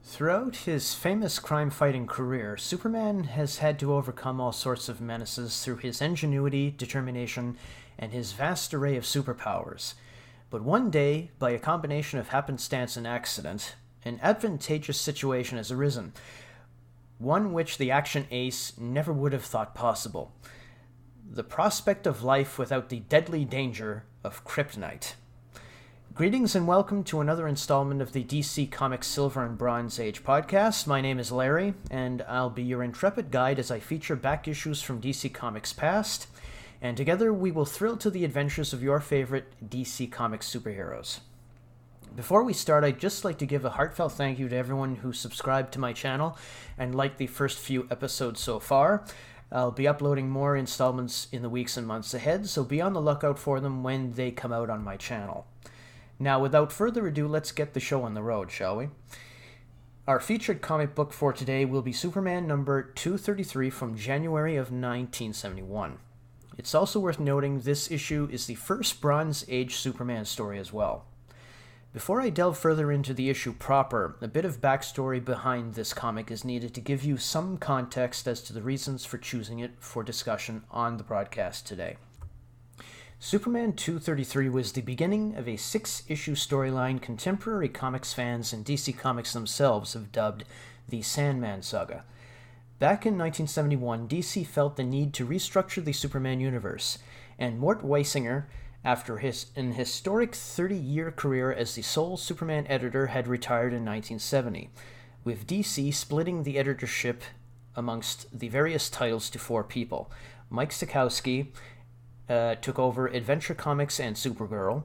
Throughout his famous crime-fighting career, Superman has had to overcome all sorts of menaces through his ingenuity, determination, and his vast array of superpowers. But one day, by a combination of happenstance and accident, an advantageous situation has arisen, one which the action ace never would have thought possible. The prospect of life without the deadly danger of kryptonite. Greetings and welcome to another installment of the DC Comics Silver and Bronze Age podcast. My name is Larry, and I'll be your intrepid guide as I feature back issues from DC Comics past, and together we will thrill to the adventures of your favorite DC Comics superheroes. Before we start, I'd just like to give a heartfelt thank you to everyone who subscribed to my channel and liked the first few episodes so far. I'll be uploading more installments in the weeks and months ahead, so be on the lookout for them when they come out on my channel. Now, without further ado, let's get the show on the road, shall we? Our featured comic book for today will be Superman number 233 from January of 1971. It's also worth noting this issue is the first Bronze Age Superman story as well. Before I delve further into the issue proper, a bit of backstory behind this comic is needed to give you some context as to the reasons for choosing it for discussion on the broadcast today. Superman 233 was the beginning of a 6-issue storyline contemporary comics fans and DC Comics themselves have dubbed the Sandman Saga. Back in 1971, DC felt the need to restructure the Superman universe, and Mort Weisinger, after an historic 30-year career as the sole Superman editor, had retired in 1970, with DC splitting the editorship amongst the various titles to 4 people. Mike Stokowski took over Adventure Comics and Supergirl.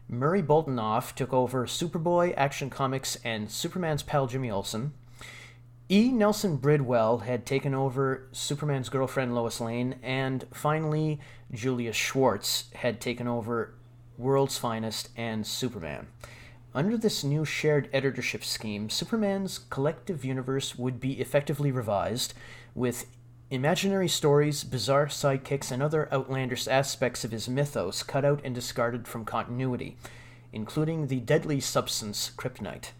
Murray Boltinoff took over Superboy, Action Comics, and Superman's pal Jimmy Olsen. E. Nelson Bridwell had taken over Superman's girlfriend Lois Lane, and finally Julius Schwartz had taken over World's Finest and Superman. Under this new shared editorship scheme, Superman's collective universe would be effectively revised, with imaginary stories, bizarre sidekicks, and other outlandish aspects of his mythos cut out and discarded from continuity, including the deadly substance kryptonite.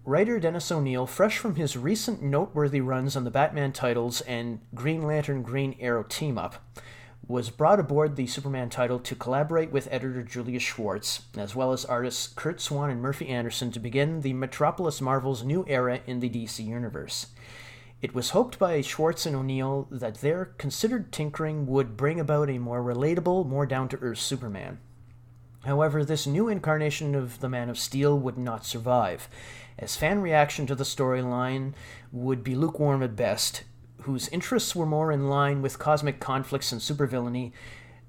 Writer Dennis O'Neil, fresh from his recent noteworthy runs on the Batman titles and Green Lantern Green Arrow team-up, was brought aboard the Superman title to collaborate with editor Julius Schwartz, as well as artists Curt Swan and Murphy Anderson, to begin the Metropolis Marvel's new era in the DC universe. It was hoped by Schwartz and O'Neil that their considered tinkering would bring about a more relatable, more down-to-earth Superman. However, this new incarnation of the Man of Steel would not survive, as fan reaction to the storyline would be lukewarm at best, whose interests were more in line with cosmic conflicts and supervillainy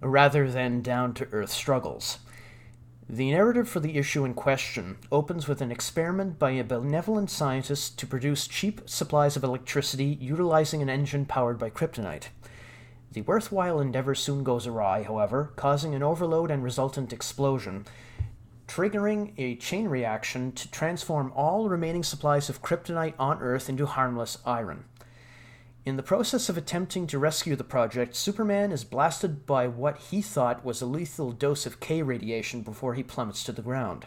rather than down-to-earth struggles. The narrative for the issue in question opens with an experiment by a benevolent scientist to produce cheap supplies of electricity utilizing an engine powered by kryptonite. The worthwhile endeavor soon goes awry, however, causing an overload and resultant explosion, triggering a chain reaction to transform all remaining supplies of kryptonite on Earth into harmless iron. In the process of attempting to rescue the project, Superman is blasted by what he thought was a lethal dose of K radiation before he plummets to the ground.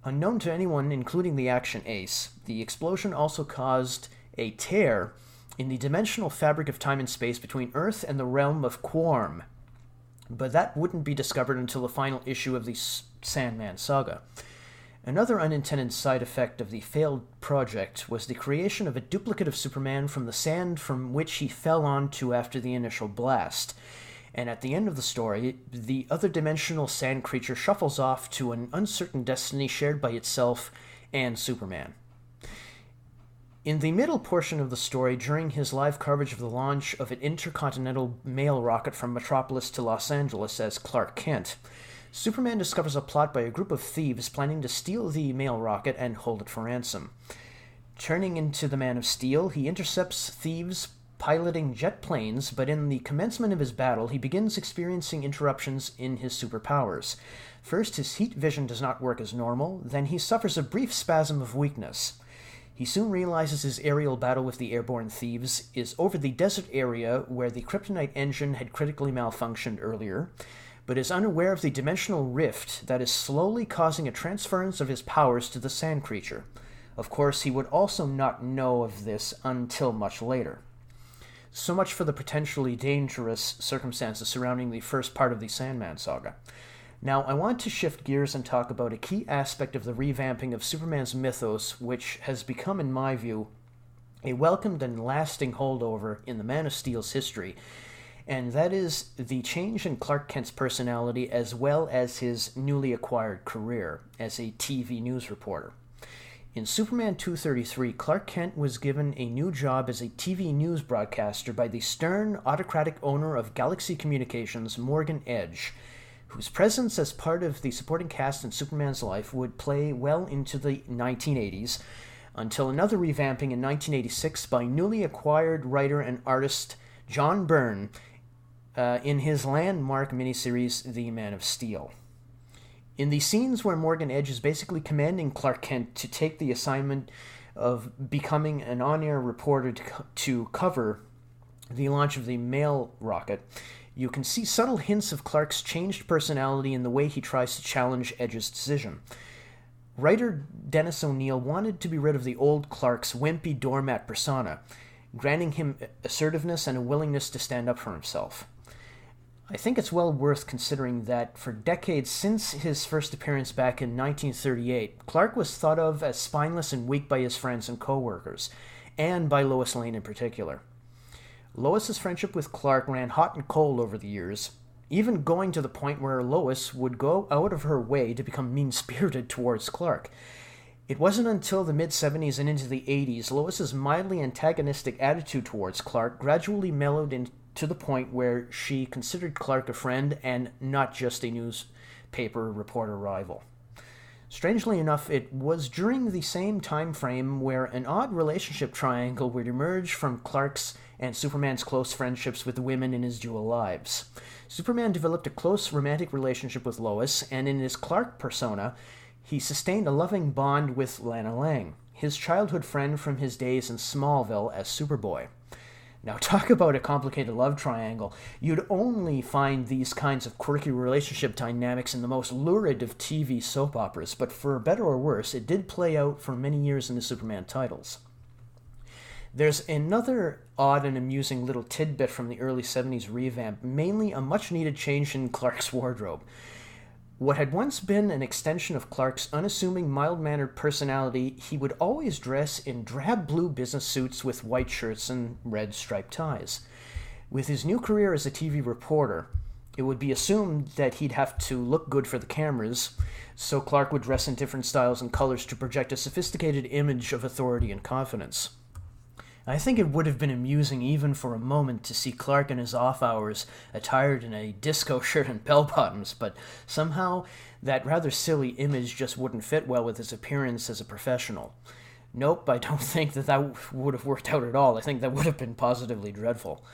Unknown to anyone, including the action ace, the explosion also caused a tear in the dimensional fabric of time and space between Earth and the realm of Quarm, but that wouldn't be discovered until the final issue of the Sandman Saga. Another unintended side effect of the failed project was the creation of a duplicate of Superman from the sand from which he fell onto after the initial blast, and at the end of the story, the other dimensional sand creature shuffles off to an uncertain destiny shared by itself and Superman. In the middle portion of the story, during his live coverage of the launch of an intercontinental mail rocket from Metropolis to Los Angeles as Clark Kent, Superman discovers a plot by a group of thieves planning to steal the mail rocket and hold it for ransom. Turning into the Man of Steel, he intercepts thieves piloting jet planes, but in the commencement of his battle, he begins experiencing interruptions in his superpowers. First, his heat vision does not work as normal, then he suffers a brief spasm of weakness. He soon realizes his aerial battle with the airborne thieves is over the desert area where the kryptonite engine had critically malfunctioned earlier, but is unaware of the dimensional rift that is slowly causing a transference of his powers to the sand creature. Of course, he would also not know of this until much later. So much for the potentially dangerous circumstances surrounding the first part of the Sandman Saga. Now, I want to shift gears and talk about a key aspect of the revamping of Superman's mythos, which has become, in my view, a welcomed and lasting holdover in the Man of Steel's history, and that is the change in Clark Kent's personality as well as his newly acquired career as a TV news reporter. In Superman 233, Clark Kent was given a new job as a TV news broadcaster by the stern, autocratic owner of Galaxy Communications, Morgan Edge, whose presence as part of the supporting cast in Superman's life would play well into the 1980s, until another revamping in 1986 by newly acquired writer and artist John Byrne in his landmark miniseries, The Man of Steel. In the scenes where Morgan Edge is basically commanding Clark Kent to take the assignment of becoming an on-air reporter to cover the launch of the mail rocket, you can see subtle hints of Clark's changed personality in the way he tries to challenge Edge's decision. Writer Dennis O'Neil wanted to be rid of the old Clark's wimpy doormat persona, granting him assertiveness and a willingness to stand up for himself. I think it's well worth considering that for decades since his first appearance back in 1938, Clark was thought of as spineless and weak by his friends and co-workers, and by Lois Lane in particular. Lois's friendship with Clark ran hot and cold over the years, even going to the point where Lois would go out of her way to become mean-spirited towards Clark. It wasn't until the mid-70s and into the 80s, Lois's mildly antagonistic attitude towards Clark gradually mellowed into the point where she considered Clark a friend and not just a newspaper reporter rival. Strangely enough, it was during the same time frame where an odd relationship triangle would emerge from Clark's and Superman's close friendships with the women in his dual lives. Superman developed a close romantic relationship with Lois, and in his Clark persona, he sustained a loving bond with Lana Lang, his childhood friend from his days in Smallville as Superboy. Now, talk about a complicated love triangle. You'd only find these kinds of quirky relationship dynamics in the most lurid of TV soap operas, but for better or worse, it did play out for many years in the Superman titles. There's another odd and amusing little tidbit from the early 70s revamp, mainly a much-needed change in Clark's wardrobe. What had once been an extension of Clark's unassuming, mild-mannered personality, he would always dress in drab blue business suits with white shirts and red striped ties. With his new career as a TV reporter, it would be assumed that he'd have to look good for the cameras, so Clark would dress in different styles and colors to project a sophisticated image of authority and confidence. I think it would have been amusing even for a moment to see Clark in his off hours attired in a disco shirt and bell-bottoms, but somehow that rather silly image just wouldn't fit well with his appearance as a professional. Nope, I don't think that would have worked out at all. I think that would have been positively dreadful.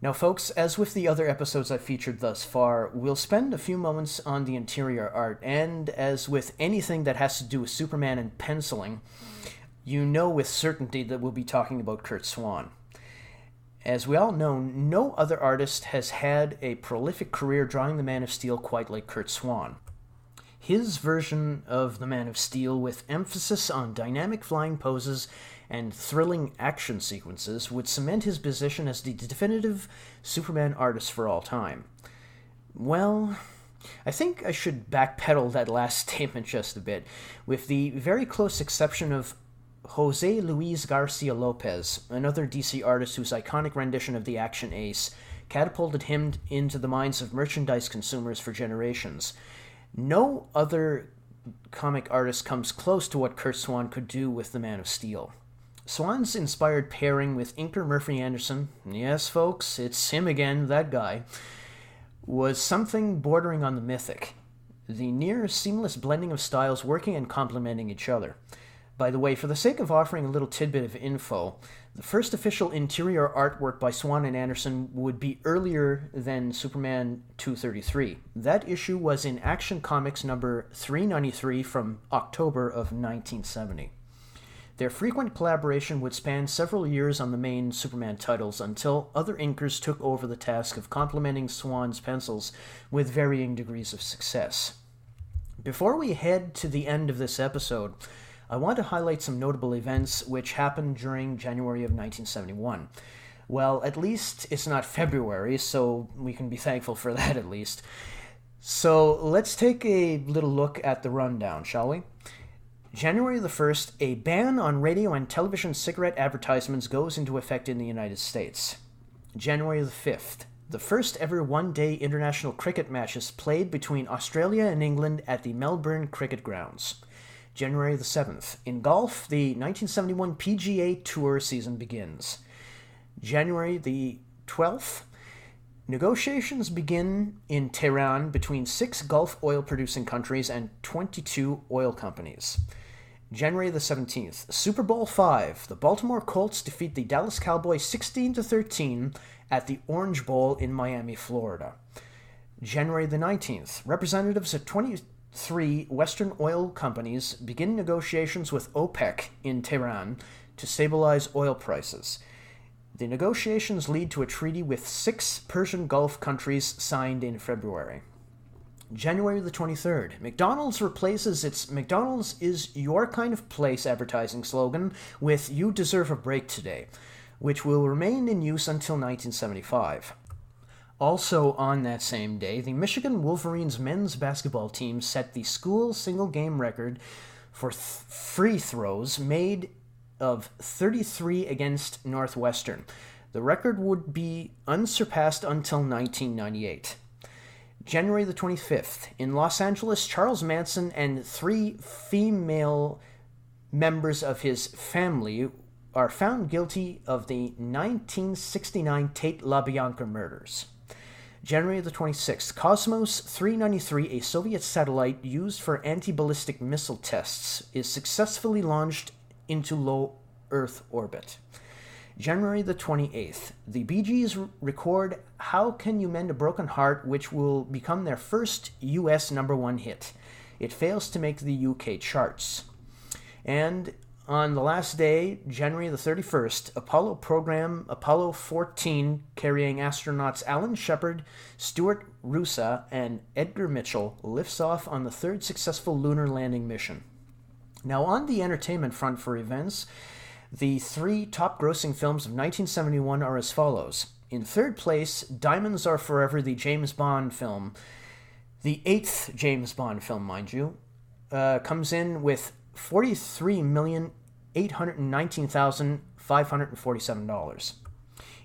Now, folks, as with the other episodes I've featured thus far, we'll spend a few moments on the interior art, and as with anything that has to do with Superman and penciling, you know with certainty that we'll be talking about Curt Swan. As we all know, no other artist has had a prolific career drawing the Man of Steel quite like Curt Swan. His version of the Man of Steel, with emphasis on dynamic flying poses and thrilling action sequences, would cement his position as the definitive Superman artist for all time. Well, I think I should backpedal that last statement just a bit, with the very close exception of Jose Luis Garcia Lopez, another DC artist whose iconic rendition of the action ace catapulted him into the minds of merchandise consumers for generations. No other comic artist comes close to what Curt Swan could do with the Man of Steel. Swan's inspired pairing with inker Murphy Anderson, yes folks, it's him again, that guy, was something bordering on the mythic. The near seamless blending of styles working and complementing each other. By the way, for the sake of offering a little tidbit of info, the first official interior artwork by Swan and Anderson would be earlier than Superman 233. That issue was in Action Comics number 393 from October of 1970. Their frequent collaboration would span several years on the main Superman titles until other inkers took over the task of complementing Swan's pencils with varying degrees of success. Before we head to the end of this episode, I want to highlight some notable events which happened during January of 1971. Well, at least it's not February, so we can be thankful for that at least. So let's take a little look at the rundown, shall we? January the 1st, a ban on radio and television cigarette advertisements goes into effect in the United States. January the 5th, the first ever one-day international cricket match is played between Australia and England at the Melbourne Cricket Grounds. January the 7th, in golf, the 1971 PGA Tour season begins. January the 12th, negotiations begin in Tehran between 6 Gulf oil-producing countries and 22 oil companies. January the 17th, Super Bowl V, the Baltimore Colts defeat the Dallas Cowboys 16-13 at the Orange Bowl in Miami, Florida. January the 19th, representatives of 23 Western oil companies begin negotiations with OPEC in Tehran to stabilize oil prices. The negotiations lead to a treaty with 6 Persian Gulf countries signed in February. January the 23rd, McDonald's replaces its "McDonald's is your kind of place" advertising slogan with "You deserve a break today," which will remain in use until 1975. Also on that same day, the Michigan Wolverines men's basketball team set the school single-game record for free throws made of 33 against Northwestern. The record would be unsurpassed until 1998. January the 25th, in Los Angeles, Charles Manson and 3 female members of his family are found guilty of the 1969 Tate LaBianca murders. January the 26th, Cosmos 393, a Soviet satellite used for anti-ballistic missile tests, is successfully launched into low Earth orbit. January the 28th, the Bee Gees record "How Can You Mend a Broken Heart," which will become their first U.S. #1 hit. It fails to make the UK charts. And on the last day, January the 31st, Apollo program Apollo 14, carrying astronauts Alan Shepard, Stuart Roosa, and Edgar Mitchell, lifts off on the 3rd successful lunar landing mission. Now, on the entertainment front for events, the 3 top-grossing films of 1971 are as follows. In 3rd place, Diamonds Are Forever, the James Bond film, the 8th James Bond film, mind you, comes in with $43,819,547.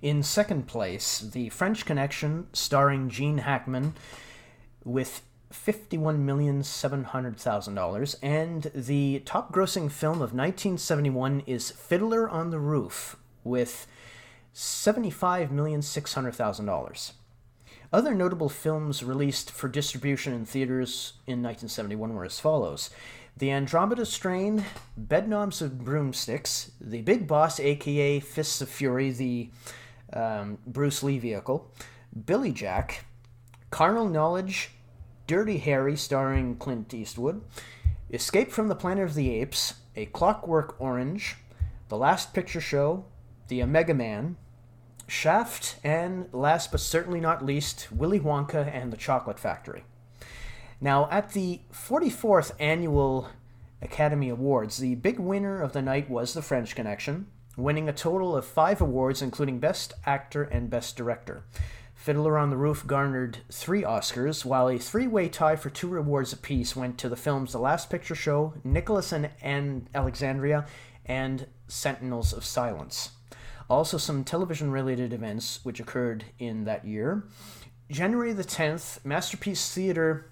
In 2nd place, The French Connection, starring Gene Hackman, with $51,700,000, and the top-grossing film of 1971 is Fiddler on the Roof, with $75,600,000. Other notable films released for distribution in theaters in 1971 were as follows: The Andromeda Strain, Bedknobs and Broomsticks, The Big Boss, aka Fists of Fury, the Bruce Lee vehicle, Billy Jack, Carnal Knowledge, Dirty Harry, starring Clint Eastwood, Escape from the Planet of the Apes, A Clockwork Orange, The Last Picture Show, The Omega Man, Shaft, and last but certainly not least, Willy Wonka and the Chocolate Factory. Now, at the 44th Annual Academy Awards, the big winner of the night was The French Connection, winning a total of 5 awards, including Best Actor and Best Director. Fiddler on the Roof garnered 3 Oscars, while a 3-way tie for 2 awards apiece went to the films The Last Picture Show, Nicholas and Alexandria, and Sentinels of Silence. Also, some television-related events which occurred in that year. January the 10th, Masterpiece Theater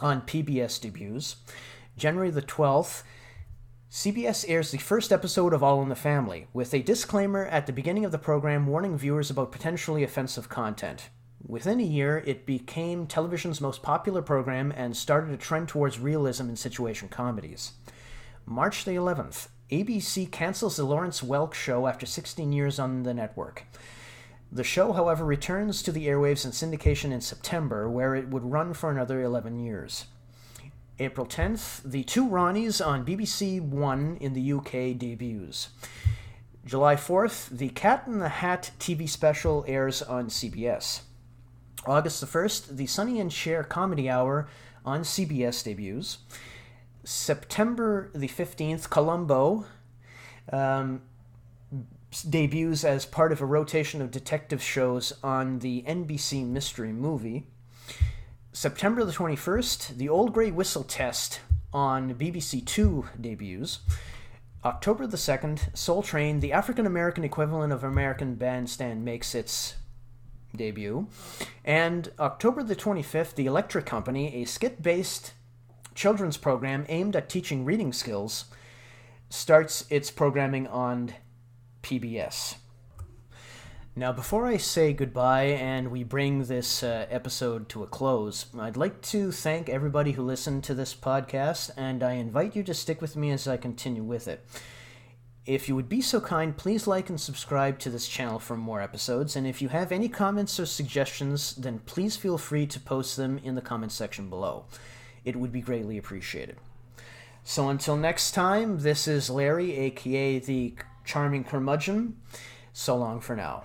on PBS debuts. January the 12th, CBS airs the first episode of All in the Family, with a disclaimer at the beginning of the program warning viewers about potentially offensive content. Within a year, it became television's most popular program and started a trend towards realism in situation comedies. March the 11th, ABC cancels the Lawrence Welk Show after 16 years on the network. The show, however, returns to the airwaves and syndication in September, where it would run for another 11 years. April 10th, The Two Ronnies on BBC One in the UK debuts. July 4th, The Cat in the Hat TV special airs on CBS. August the 1st, The Sonny and Cher Comedy Hour on CBS debuts. September the 15th, Columbo debuts as part of a rotation of detective shows on the NBC Mystery Movie. September the 21st, The Old Grey Whistle Test on BBC Two debuts. October the 2nd, Soul Train, the African-American equivalent of American Bandstand, makes its debut. And October the 25th, The Electric Company, a skit-based children's program aimed at teaching reading skills, starts its programming on PBS. Now, before I say goodbye and we bring this episode to a close, I'd like to thank everybody who listened to this podcast, and I invite you to stick with me as I continue with it. If you would be so kind, please like and subscribe to this channel for more episodes, and if you have any comments or suggestions, then please feel free to post them in the comment section below. It would be greatly appreciated. So until next time, this is Larry, aka the Charming Curmudgeon. So long for now.